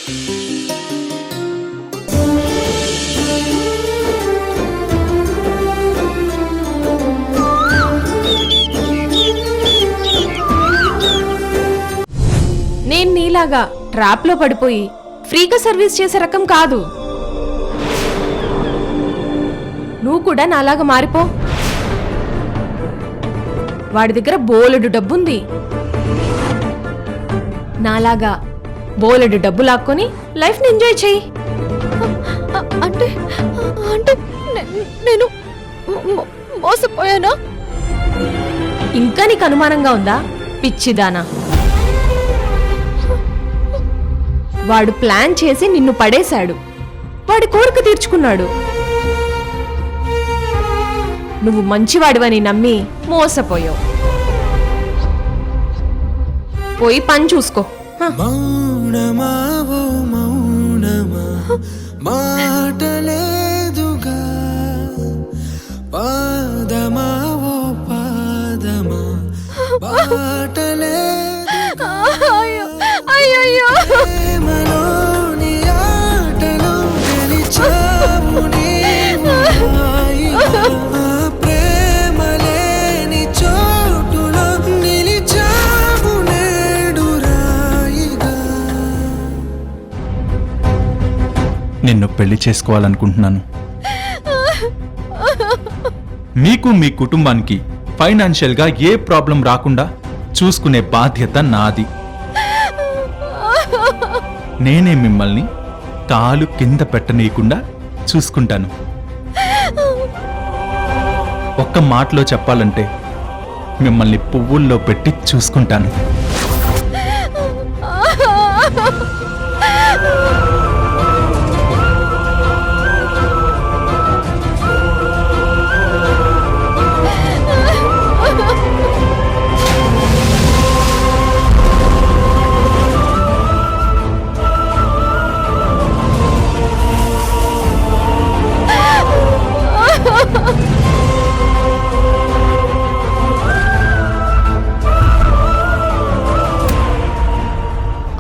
నేను నీలాగా ట్రాప్ లో పడిపోయి ఫ్రీగా సర్వీస్ చేసే రకం కాదు. నువ్వు కూడా నాలాగా మారిపో. వాడి దగ్గర బోలెడు డబ్బుంది. నాలాగా బోలెడు డబ్బు లాక్కొని లైఫ్ ని ఎంజాయ్ చెయ్యి. అంటే అంటే నేను మోసపోయానా? ఇంకా నీకు అనుమానంగా ఉందా పిచ్చిదానా? వాడు ప్లాన్ చేసి నిన్ను పడేశాడు. వాడి కోరిక తీర్చుకున్నాడు. నువ్వు మంచివాడివని నమ్మి మోసపోయావు. పోయి పని చూసుకో. మౌనమావో మౌనమా మాటలేదుగా, పాదమావో పాదమా పాటలేదుగా, అయ్యయ్యో ప్రేమలోని ఆటలో గెలిచావు నీవు హాయిగా, ప్రేమ లేని చోటులో నిలిచావు నేడు రాయిగా. నిన్ను పెళ్లి చేసుకోవాలనుకుంటున్నాను. మీకు మీ కుటుంబానికి ఫైనాన్షియల్ గా ఏ ప్రాబ్లం రాకుండా చూసుకునే బాధ్యత నాది. నేనే మిమ్మల్ని కాలు కింద పెట్టనీయకుండా చూసుకుంటాను. ఒక్క మాటలో చెప్పాలంటే మిమ్మల్ని పువ్వుల్లో పెట్టి చూసుకుంటాను.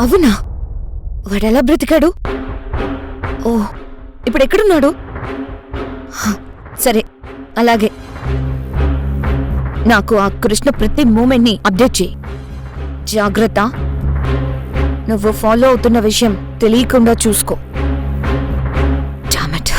అవునా? వాడెలా బ్రతికాడు? ఓ, ఇప్పుడు ఎక్కడున్నాడు? సరే, అలాగే నాకు ఆ కృష్ణ ప్రతి మూమెంట్ ని అప్డేట్ చేయి. జాగ్రత్త, నువ్వు ఫాలో అవుతున్న విషయం తెలియకుండా చూసుకో. Damn it.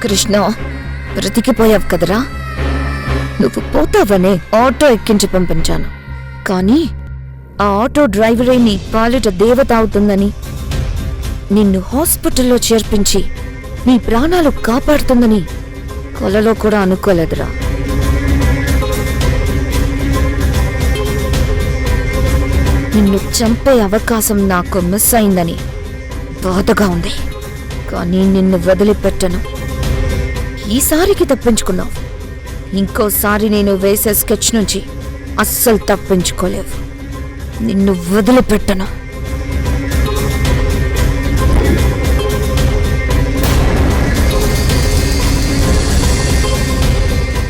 కృష్ణ, బ్రతికిపోయావు కదరా. నువ్వు పోతావనే ఆటో ఎక్కించి పంపించాను. కానీ ఆ ఆటో డ్రైవరే నీ పాలిట దేవత అవుతుందని, నిన్ను హాస్పిటల్లో చేర్పించి నీ ప్రాణాలు కాపాడుతుందని కలలో కూడా అనుకోలేదురా. నిన్ను చంపే అవకాశం నాకు మిస్ అయిందని బాధగా ఉంది. కానీ నిన్ను వదిలిపెట్టను. ఈసారికి తప్పించుకున్నావు. ఇంకోసారి నేను వేసే స్కెచ్ నుంచి అస్సలు తప్పించుకోలేవు. నిన్ను వదిలిపెట్టను.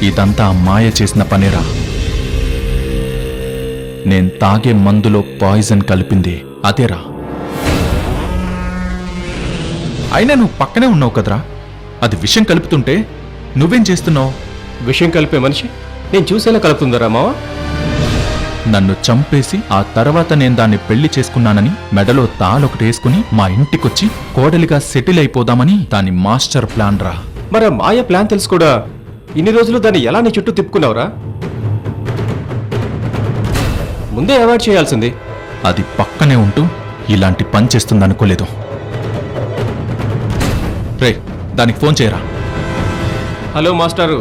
ఇదంతా మాయ చేసిన పనేరా. నేను తాగే మందులో పాయిజన్ కలిపింది అదేరా. అయినా నువ్వు పక్కనే ఉన్నావు కదరా. అది విషం కలుపుతుంటే నువ్వేం చేస్తున్నావు? విషయం కలిపే మనిషి నేను చూసేలా కలుపుతుందరా మావా? నన్ను చంపేసి ఆ తర్వాత నేను దాన్ని పెళ్లి చేసుకున్నానని మెడలో తాళొకటి వేసుకుని మా ఇంటికొచ్చి కోడలిగా సెటిల్ అయిపోదామని దాని మాస్టర్ ప్లాన్ రా. మరి ఆ మాయ ప్లాన్ తెలుసు కూడా ఇన్ని రోజులు దాన్ని ఎలా నీ చుట్టూ తిప్పుకున్నావురా? ముందే అవాయిడ్ చేయాల్సింది. అది పక్కనే ఉంటూ ఇలాంటి పని చేస్తుందనుకోలేదు. రే, దానికి ఫోన్ చేయరా. హలో మాస్టారు,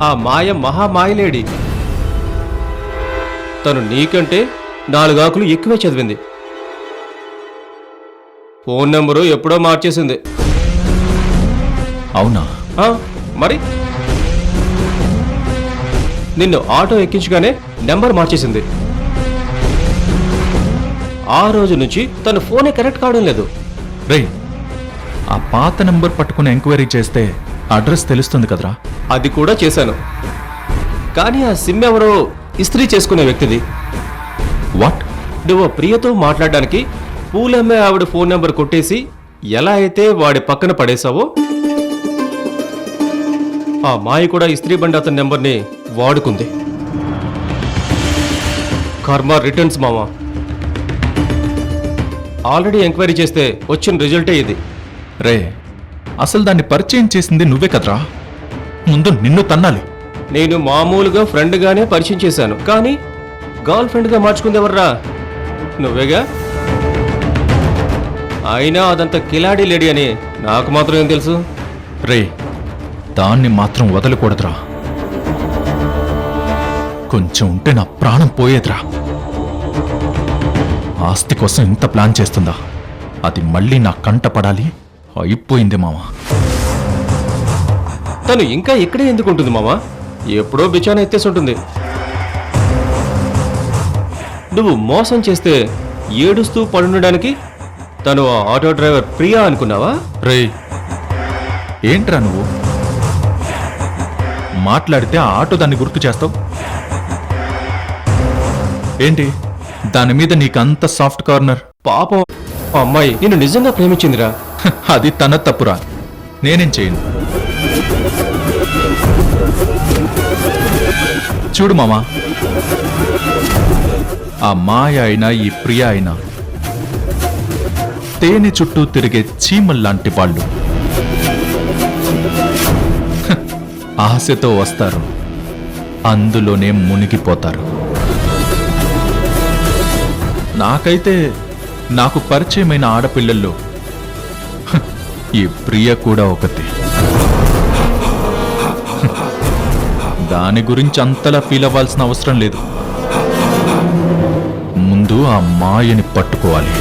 ఆ మాయ మహామాయలేడి. తను నీకంటే 4 ఆకులు ఎక్కువే చదివింది. ఫోన్ నెంబరు ఎప్పుడో మార్చేసింది. అవునా? మరి నిన్ను ఆటో ఎక్కించగానే నెంబర్ మార్చేసింది. ఆ రోజు నుంచి తన ఫోనే కనెక్ట్ కావడం లేదు. రేయ్, ఆ పాత నెంబర్ పట్టుకుని ఎంక్వైరీ చేస్తే అడ్రస్ తెలుస్తుంది కదరా. అది కూడా చేశాను, కానీ ఆ సిమ్ ఎవరో ఇస్త్రీ చేసుకునే వ్యక్తిది. వాట్? నువ్వు ప్రియతో మాట్లాడడానికి పూలమ్మే ఆవిడ ఫోన్ నెంబర్ కొట్టేసి ఎలా అయితే వాడి పక్కన పడేశావో, ఆ మాయ కూడా ఇస్త్రీ బండి అతని నెంబర్ని వాడుకుంది. కర్మ రిటర్న్స్ మామా. ఆల్రెడీ ఎంక్వైరీ చేస్తే వచ్చిన రిజల్టే ఇది. రే, అసలు దాన్ని పరిచయం చేసింది నువ్వే కదరా. ముందు నిన్ను తన్నాలి. నేను మామూలుగా ఫ్రెండ్గానే పరిచయం చేశాను, కానీ గర్ల్ ఫ్రెండ్గా మార్చుకుంది ఎవర్రా? నువ్వేగా. అయినా అదంతా కిలాడీ లేడీ అని నాకు మాత్రం ఏం తెలుసు? రే, దాన్ని మాత్రం వదలకూడదురా. కొంచెం ఉంటే నా ప్రాణం పోయేదిరా. ఆస్తి కోసం ఇంత ప్లాన్ చేస్తుందా? అది మళ్ళీ నా కంట పడాలి. అయిపోయింది మావా. తను ఇంకా ఇక్కడే ఎందుకు ఉంటుంది మామా? ఎప్పుడో బిచాన ఎత్తేసి ఉంటుంది. నువ్వు మోసం చేస్తే ఏడుస్తూ పడుండడానికి తను ఆ ఆటో డ్రైవర్ ప్రియా అనుకున్నావా? రే, ఏంట్రా నువ్వు మాట్లాడితే ఆ ఆటో దాన్ని గుర్తు చేస్తావు ఏంటి? దాని మీద నీకంత సాఫ్ట్ కార్నర్? పాపం ఆ అమ్మాయి నిన్ను నిజంగా ప్రేమించిందిరా. అది తన తప్పురా, నేనేం చేయను. చూడు మామా, ఆ మాయ అయినా ఈ ప్రియ అయినా తేనె చుట్టూ తిరిగే చీమల్లాంటి వాళ్ళు. ఆశతో వస్తారు, అందులోనే మునిగిపోతారు. నాకైతే నాకు పరిచయమైన ఆడపిల్లల్లో ఈ ప్రియ కూడా ఒకటి. దాని గురించి అంతలా ఫీల్ అవ్వాల్సిన అవసరం లేదు. ముందు ఆ మాయని పట్టుకోవాలి.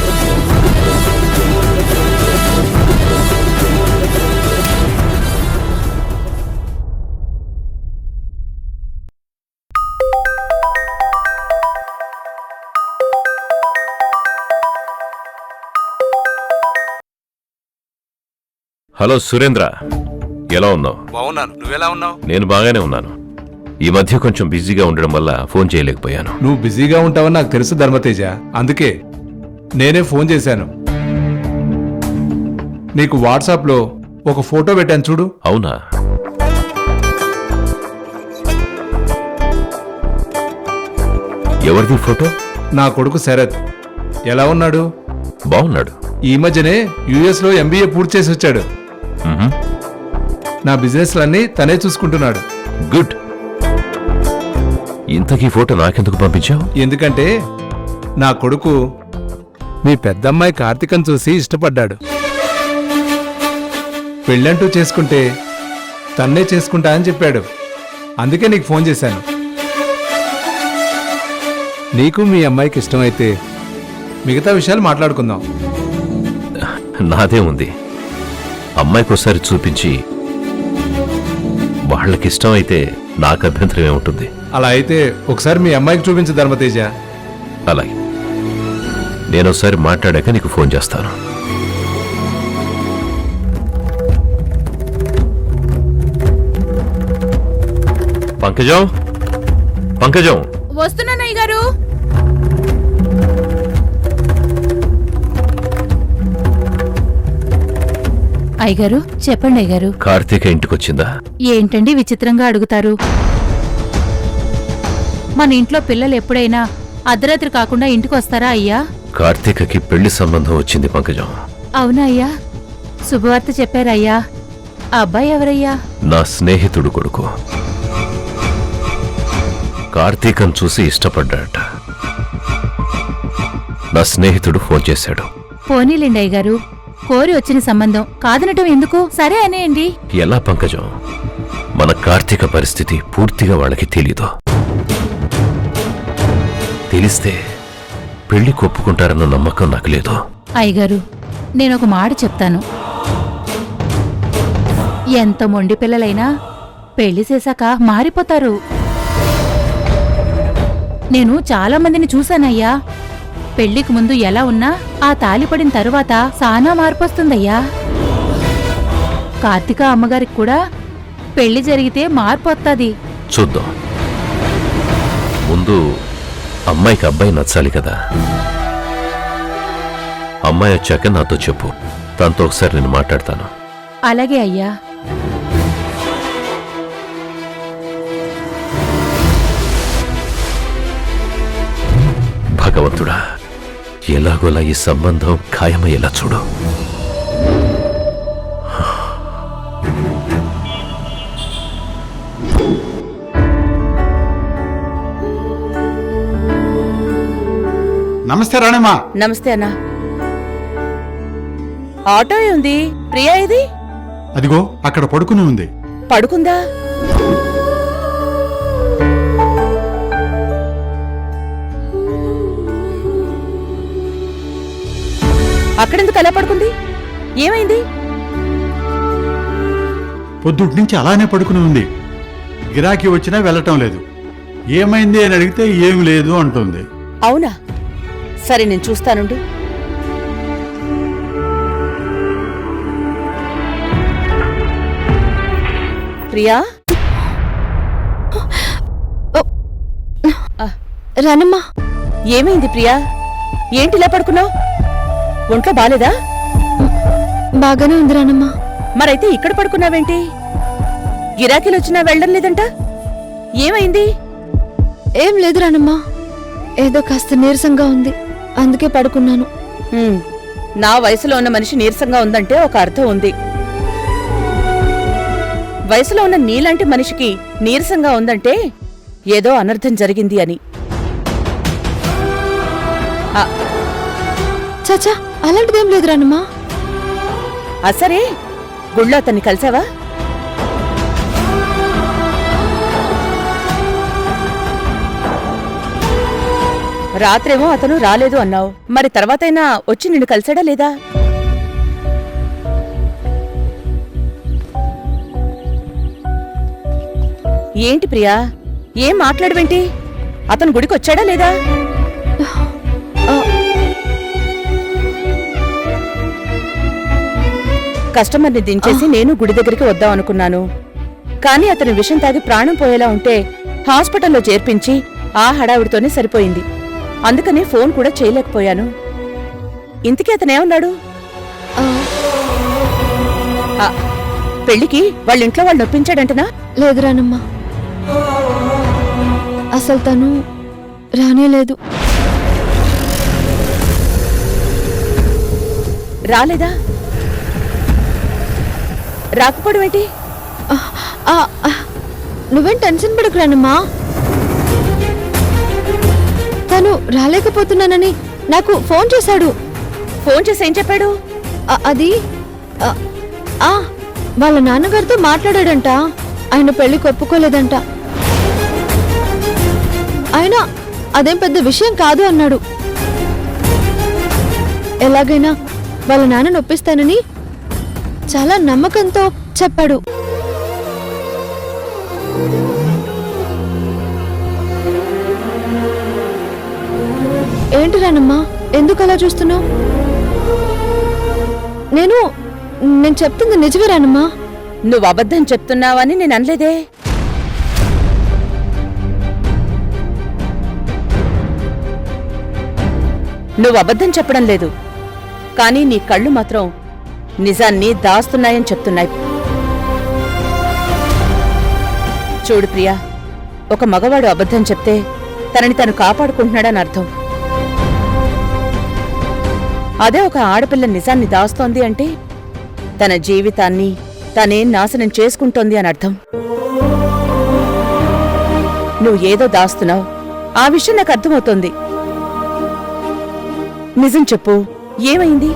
హలో సురేంద్ర, ఎలా ఉన్నావు? బాగున్నాను, నువ్వెలా ఉన్నావు? నేను బాగానే ఉన్నాను. ఈ మధ్య కొంచెం బిజీగా ఉండడం వల్ల ఫోన్ చేయలేకపోయాను. నువ్వు బిజీగా ఉంటావని నాకు తెలుసు ధర్మతేజ, అందుకే నేనే ఫోన్ చేశాను. నీకు వాట్సాప్లో ఒక ఫోటో పెట్టాను చూడు. అవునా? ఎవరిది ఫోటో? నా కొడుకు శరత్. ఎలా ఉన్నాడు? బాగున్నాడు. ఈ మధ్యనే యుఎస్ లో ఎంబీఏ పూర్తి చేసి వచ్చాడు. మ్హూ. నా బిజినెస్లన్నీ తనే చూసుకుంటున్నాడు. గుడ్. ఇంతకీ ఫోటో నాకెందుకు పంపించావు? ఎందుకంటే నా కొడుకు మీ పెద్దమ్మాయి కార్తీకం చూసి ఇష్టపడ్డాడు. పెళ్ళంటూ చేసుకుంటే తన్నే చేసుకుంటా అని చెప్పాడు. అందుకే నీకు ఫోన్ చేశాను. నీకు మీ అమ్మాయికి ఇష్టమైతే మిగతా విషయాలు మాట్లాడుకుందాం. నాదే ఉంది. అమ్మాయికి ఒకసారి చూపించి వాళ్ళకిష్టం అయితే నాకు అభ్యంతరమే ఉంటుంది. అలా అయితే ఒకసారి మీ అమ్మాయికి చూపించు ధర్మతేజ. అలాగే, నేను ఒకసారి మాట్లాడాక నీకు ఫోన్ చేస్తాను. పంకజం, పంకజం. వస్తున్నానయ్య గారు. అయ్యగారు చెప్పండి అయ్యగారు. కార్తీక ఇంటికొచ్చిందా? ఏంటండి విచిత్రంగా అడుగుతారు? మన ఇంట్లో పిల్లలు ఎప్పుడైనా అర్ధరాత్రి కాకుండా ఇంటికి వస్తారా అయ్యా? కార్తీకకి పెళ్లి సంబంధం వచ్చింది పంకజం. అవునా అయ్యా? శుభవార్త చెప్పారయ్యా. ఆ అబ్బాయి ఎవరయ్యా? నా స్నేహితుడు కొడుకు. కార్తీకం చూసి ఇష్టపడ్డాట. నా స్నేహితుడు ఫోన్ చేశాడు. పోనీలేండి అయ్యగారు, కోరి వచ్చిన సంబంధం కాదనటం ఎందుకు? సరే అనేయండి. ఎలా పంకజం? మన కార్తీక పరిస్థితి పూర్తిగా వాళ్ళకి తెలీదు. తెలిస్తే పెళ్లి కొప్పుకుంటారన్న నమ్మకం నాకు లేదు. అయ్యగారు, నేనొక మాట చెప్తాను. ఎంత మొండి పిల్లలైనా పెళ్లి చేశాక మారిపోతారు. నేను చాలా మందిని చూశానయ్యా. పెళ్లికి ముందు ఎలా ఉన్నా ఆ తాలిపడిన తరువాత సానా మార్పొస్తుందయ్యా. కార్తిక అమ్మగారికి కూడా పెళ్లి జరిగితే మార్పు వస్తుంది. చూద్దాం. ముందు అమ్మాయికి అబ్బాయి నచ్చాలి కదా. అమ్మాయి వచ్చాక నాతో చెప్పు, తనతో ఒకసారి నేను మాట్లాడతాను. అలాగే అయ్యా. భగవంతుడా, ఎలాగోలా ఈ సంబంధం ఖాయమయ్యేలా చూడు. నమస్తే రాణమ్మా. నమస్తే అన్నా. ఆటో ఉంది, ప్రియా ఇది అదిగో అక్కడ పడుకుని ఉంది. పడుకుందా? అక్కడెందుకు అలా పడుకుంది? ఏమైంది? పొద్దుటి నుంచి అలానే పడుకుని ఉంది. గిరాకీ వచ్చినా వెళ్ళటం లేదు. ఏమైంది అని అడిగితే ఏం లేదు అంటుంది. అవునా? సరే నేను చూస్తానుండు. ప్రియా, రానమ్మా. ఏమైంది ప్రియా? ఏంటిలా పడుకున్నావు? ఒంట్లో బాలేదా? బాగానే ఉంది రానమ్మా. మరైతే ఇక్కడ పడుకున్నావేంటి? గిరాకీలు వచ్చినా వెళ్ళడం లేదంట. ఏమైంది? ఏం లేదు రానమ్మా, ఏదో కాస్త నీరసంగా ఉంది, అందుకే పడుకున్నాను. నా వయసులో ఉన్న మనిషి నీరసంగా ఉందంటే ఒక అర్థం ఉంది. వయసులో ఉన్న నీలాంటి మనిషికి నీరసంగా ఉందంటే ఏదో అనర్థం జరిగింది అని. చాచా, అలాంటిదేం లేదు రానమ్మా. అసరే గుళ్ళో అతన్ని కలిసావా? రాత్రేమో అతను రాలేదు అన్నావు, మరి తర్వాతైనా వచ్చి నిన్ను కలిసాడా లేదా? ఏంటి ప్రియా, ఏం మాట్లాడవేంటి? అతను గుడికొచ్చాడా లేదా? కస్టమర్ని దించేసి నేను గుడి దగ్గరికి వద్దాం అనుకున్నాను. కానీ అతని విషం తాగి ప్రాణం పోయేలా ఉంటే హాస్పిటల్లో చేర్పించి ఆ హడావిడితోనే సరిపోయింది. అందుకని ఫోన్ కూడా చేయలేకపోయాను. ఇంతకీ అతనేమన్నాడు? పెళ్లికి వాళ్ళింట్లో వాళ్ళు నొప్పించాడంటనా? లేదు రానమ్మా, అసలు తను రానేలేదు. రాలేదా? రాకపోవడం ఏంటి? నువ్వేం టెన్షన్ పడకు రానమ్మా. తను రాలేకపోతున్నానని నాకు ఫోన్ చేశాడు. ఫోన్ చేసి ఏం చెప్పాడు? అది వాళ్ళ నాన్నగారితో మాట్లాడాడంట. ఆయన పెళ్లికి ఒప్పుకోలేదంట. ఆయన అదేం పెద్ద విషయం కాదు అన్నాడు. ఎలాగైనా వాళ్ళ నాన్న నొప్పిస్తానని చాలా నమ్మకంతో చెప్పాడు. ఏంటి రానమ్మా, ఎందుకు అలా చూస్తున్నావు? నేను చెప్తుంది నిజమే రానమ్మా. నువ్వు అబద్ధం చెప్తున్నావని నేను అనలేదే. నువ్వు అబద్ధం చెప్పడం లేదు, కానీ నీ కళ్ళు మాత్రం నిజాన్ని దాస్తున్నాయని చెప్తున్నాయి. చూడు ప్రియా, ఒక మగవాడు అబద్ధం చెప్తే తనని తను కాపాడుకుంటున్నాడని అర్థం. అదే ఒక ఆడపిల్ల నిజాన్ని దాస్తోంది అంటే తన జీవితాన్ని తనే నాశనం చేసుకుంటోంది అని అర్థం. నువ్వు ఏదో దాస్తున్నావు, ఆ విషయం నాకు అర్థమవుతోంది. నిజం చెప్పు, ఏమైంది?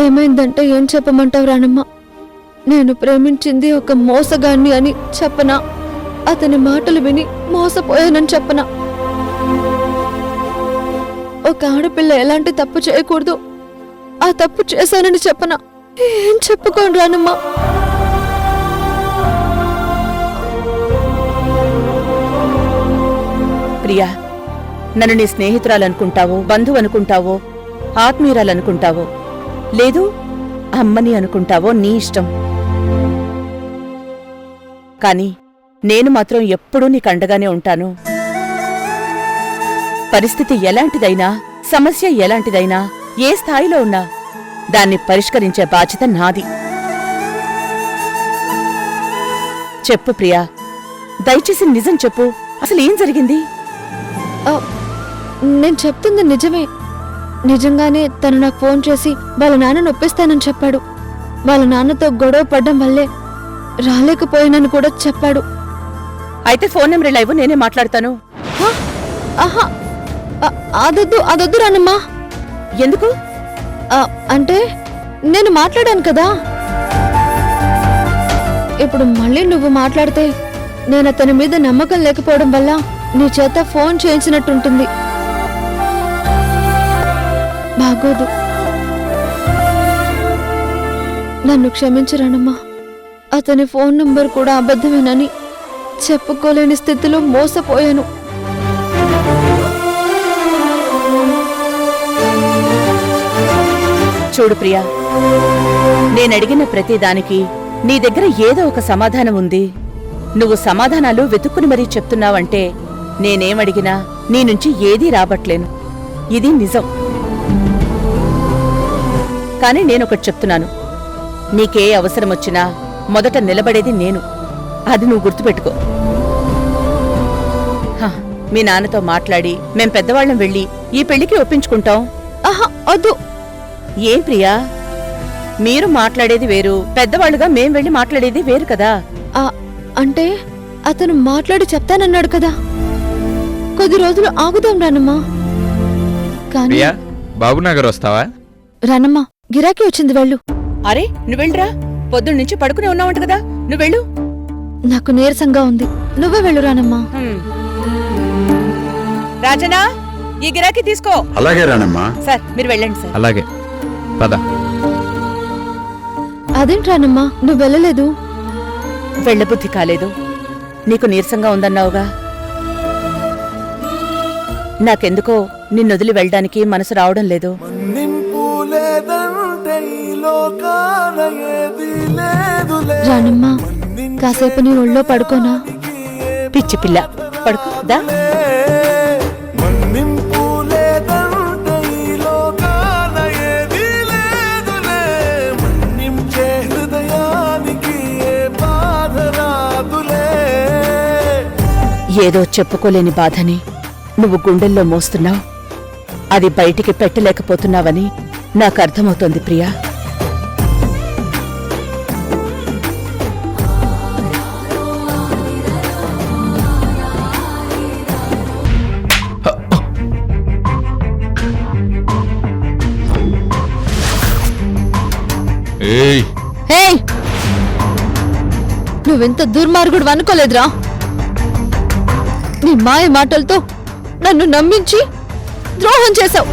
ఏమైందంటే ఏం చెప్పమంటావు రానమ్మా? నేను ప్రేమించింది ఒక మోసగాన్ని అని చెప్పనా? అతని మాటలు విని మోసపోయానని చెప్పనా? ఒక ఆడపిల్ల ఎలాంటి తప్పు చేయకూడదు, ఆ తప్పు చేశానని చెప్పనా? ఏం చెప్పుకోను రానమ్మా. ప్రియా, నన్ను నీ స్నేహితురాలనుకుంటావో, బంధువు అనుకుంటావో, ఆత్మీయురాలనుకుంటావో, లేదు అమ్మని అనుకుంటావో నీ ఇష్టం. కాని నేను మాత్రం ఎప్పుడూ నీకండగానే ఉంటాను. పరిస్థితి ఎలాంటిదైనా, సమస్య ఎలాంటిదైనా, ఏ స్థాయిలో ఉన్నా దాన్ని పరిష్కరించే బాధ్యత నాది. చెప్పు ప్రియా, దయచేసి నిజం చెప్పు. అసలు ఏం జరిగింది? ఆ, నేను చెప్తుంది నిజమే. నిజంగానే తను నాకు ఫోన్ చేసి వాళ్ళ నాన్నను ఒప్పిస్తానని చెప్పాడు. వాళ్ళ నాన్నతో గొడవ పడ్డం వల్లే రాలేకపోయానని కూడా చెప్పాడు. అయితే ఫోన్ నెంబర్ ఇలా ఇవ్వు, నేనే మాట్లాడతాను. హా? ఆహా, అదొద్దు రానమ్మా. ఎందుకు? అంటే నేను మాట్లాడాను కదా. ఇప్పుడు మళ్ళీ నువ్వు మాట్లాడితే నేను అతని మీద నమ్మకం లేకపోవడం వల్ల నీ చేత ఫోన్ చేయించినట్టుంటుంది. బాగోదు. నన్ను క్షమించరానమ్మా. అతని ఫోన్ నంబర్ కూడా అబద్ధమేనని చెప్పుకోలేని స్థితిలో మోసపోయాను. చూడు ప్రియా, నేనడిగిన ప్రతిదానికి నీ దగ్గర ఏదో ఒక సమాధానం ఉంది. నువ్వు సమాధానాలు వెతుక్కుని మరీ చెప్తున్నావంటే నేనేమడిగినా నీ నుంచి ఏదీ రాబట్లేను. ఇది నిజం. కాని నేనొకటి చెప్తున్నాను, నీకే అవసరమొచ్చినా మొదట నిలబడేది నేను. అది నువ్వు గుర్తుపెట్టుకో. మీ నాన్నతో మాట్లాడి మేం పెద్దవాళ్ళం వెళ్ళి ఈ పెళ్లికి ఒప్పించుకుంటాం. ఆహా, వద్దు. ఏం ప్రియా, మీరు మాట్లాడేది వేరు, పెద్దవాళ్ళుగా మేం వెళ్ళి మాట్లాడేది వేరు కదా. అంటే అతను మాట్లాడి చెప్తానన్నాడు కదా. కొద్ది రోజులు ఆగుదాం రానమ్మా. కానీ బాబునగర్ వస్తావా? రానమ్మా, గిరాకీ వచ్చింది, వెళ్ళు. అరే నువ్వెళ్ళరా, పొద్దున్నుంచి పడుకునే ఉన్నావంట కదా, నువ్వెళ్ళు. నాకు నీరసంగా ఉంది, నువ్వే వెళ్ళు రానమ్మా. రాజనా, ఈ గిరాకీ తీసుకో. అలాగే రానమ్మా. సార్ మీరు వెళ్ళండి సార్. అలాగే పద. అదేంటి రానమ్మా, నువ్వు వెళ్ళలేదు? వెళ్ళబుద్ధి కాలేదు. నీకు నీరసంగా ఉందన్నావుగా. నాకెందుకో నిన్నొదిలి వెళ్ళడానికి మనసు రావడం లేదు. రానమ్మా, కాసేపు నీ ఒళ్ళో పడుకోనా? పిచ్చి పిల్ల, పడుకోదా. ఏదో చెప్పుకోలేని బాధని నువ్వు గుండెల్లో మోస్తున్నావు. అది బయటికి పెట్టలేకపోతున్నావని నాకు అర్థమవుతోంది ప్రియా. నువ్వెంత దుర్మార్గుడు అనుకోలేదురా. నీ మాయ మాటలతో నన్ను నమ్మించి ద్రోహం చేశావు.